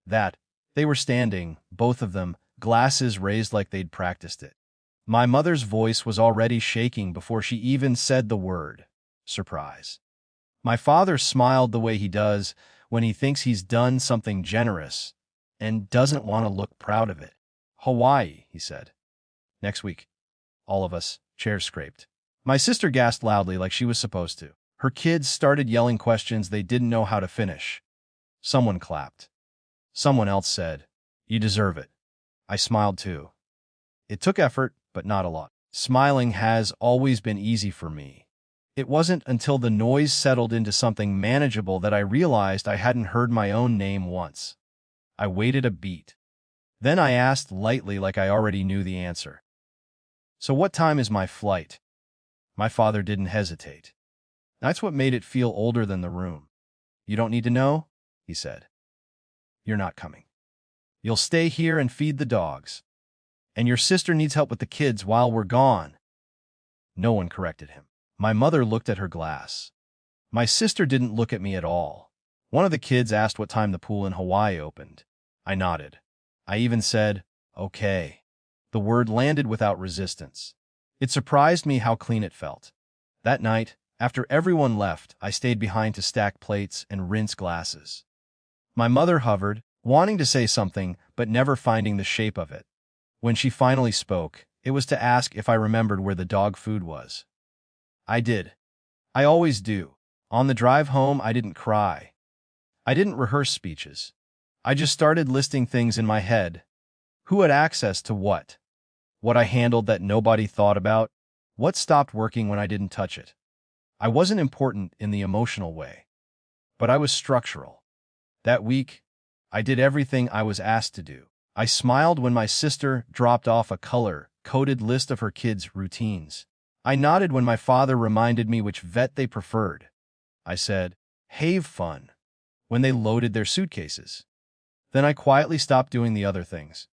That. They were standing, both of them, glasses raised like they'd practiced it. My mother's voice was already shaking before she even said the word. Surprise. My father smiled the way he does when he thinks he's done something generous and doesn't want to look proud of it. Hawaii, he said. Next week. All of us, chairs scraped. My sister gasped loudly like she was supposed to. Her kids started yelling questions they didn't know how to finish. Someone clapped. Someone else said, "You deserve it." I smiled too. It took effort, but not a lot. Smiling has always been easy for me. It wasn't until the noise settled into something manageable that I realized I hadn't heard my own name once. I waited a beat. Then I asked lightly like I already knew the answer. "So what time is my flight?" My father didn't hesitate. That's what made it feel older than the room. "You don't need to know," he said. "You're not coming. You'll stay here and feed the dogs. And your sister needs help with the kids while we're gone." No one corrected him. My mother looked at her glass. My sister didn't look at me at all. One of the kids asked what time the pool in Hawaii opened. I nodded. I even said, "Okay." The word landed without resistance. It surprised me how clean it felt. That night, after everyone left, I stayed behind to stack plates and rinse glasses. My mother hovered, wanting to say something, but never finding the shape of it. When she finally spoke, it was to ask if I remembered where the dog food was. I did. I always do. On the drive home, I didn't cry. I didn't rehearse speeches. I just started listing things in my head. Who had access to what? What I handled that nobody thought about? What stopped working when I didn't touch it? I wasn't important in the emotional way, but I was structural. That week, I did everything I was asked to do. I smiled when my sister dropped off a color-coded list of her kids' routines. I nodded when my father reminded me which vet they preferred. I said, "Have fun," when they loaded their suitcases. Then I quietly stopped doing the other things.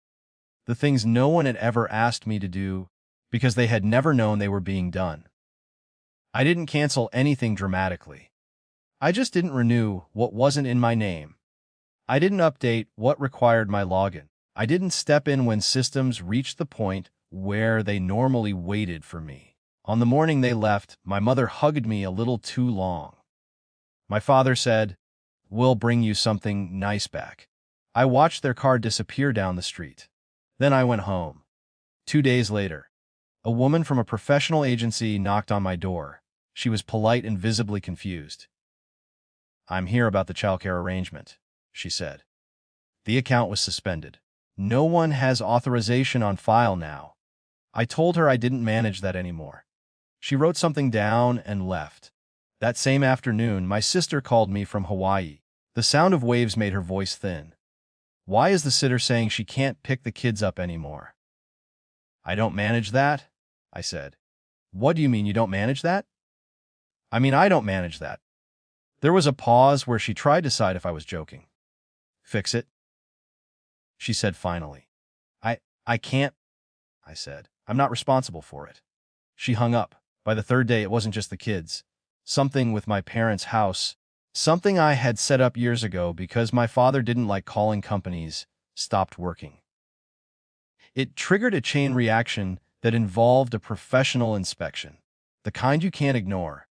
The things no one had ever asked me to do because they had never known they were being done. I didn't cancel anything dramatically. I just didn't renew what wasn't in my name. I didn't update what required my login. I didn't step in when systems reached the point where they normally waited for me. On the morning they left, my mother hugged me a little too long. My father said, "We'll bring you something nice back." I watched their car disappear down the street. Then I went home. 2 days later, a woman from a professional agency knocked on my door. She was polite and visibly confused. "I'm here about the childcare arrangement," she said. "The account was suspended. No one has authorization on file now." I told her I didn't manage that anymore. She wrote something down and left. That same afternoon, my sister called me from Hawaii. The sound of waves made her voice thin. "Why is the sitter saying she can't pick the kids up anymore?" "I don't manage that," I said. "What do you mean you don't manage that?" "I mean I don't manage that." There was a pause where she tried to decide if I was joking. "Fix it," she said finally. I can't," I said. "I'm not responsible for it." She hung up. By the third day, it wasn't just the kids. Something with my parents' house, something I had set up years ago because my father didn't like calling companies, stopped working. It triggered a chain reaction that involved a professional inspection, the kind you can't ignore.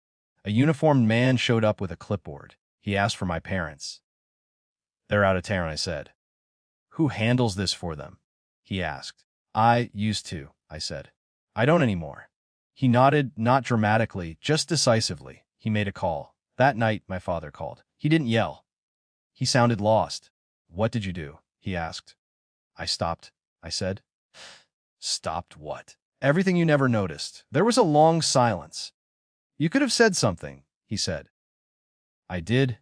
A uniformed man showed up with a clipboard. He asked for my parents. "They're out of town," I said. "Who handles this for them?" he asked. "I used to," I said. "I don't anymore." He nodded, not dramatically, just decisively. He made a call. That night, my father called. He didn't yell. He sounded lost. "What did you do?" he asked. "I stopped," I said. "Stopped what?" "Everything you never noticed." There was a long silence. "You could have said something," he said. "I did,"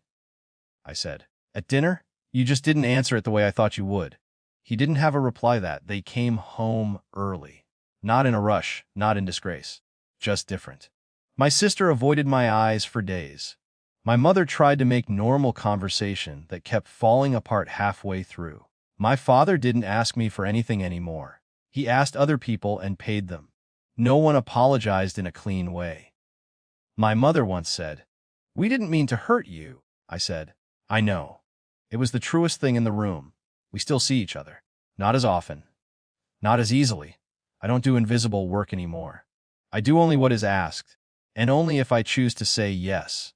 I said. "At dinner? You just didn't answer it the way I thought you would." He didn't have a reply that. They came home early. Not in a rush, not in disgrace. Just different. My sister avoided my eyes for days. My mother tried to make normal conversation that kept falling apart halfway through. My father didn't ask me for anything anymore. He asked other people and paid them. No one apologized in a clean way. My mother once said, "We didn't mean to hurt you." I said, "I know." It was the truest thing in the room. We still see each other. Not as often. Not as easily. I don't do invisible work anymore. I do only what is asked, and only if I choose to say yes.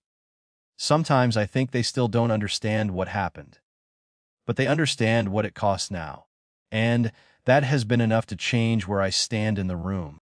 Sometimes I think they still don't understand what happened. But they understand what it costs now. And that has been enough to change where I stand in the room.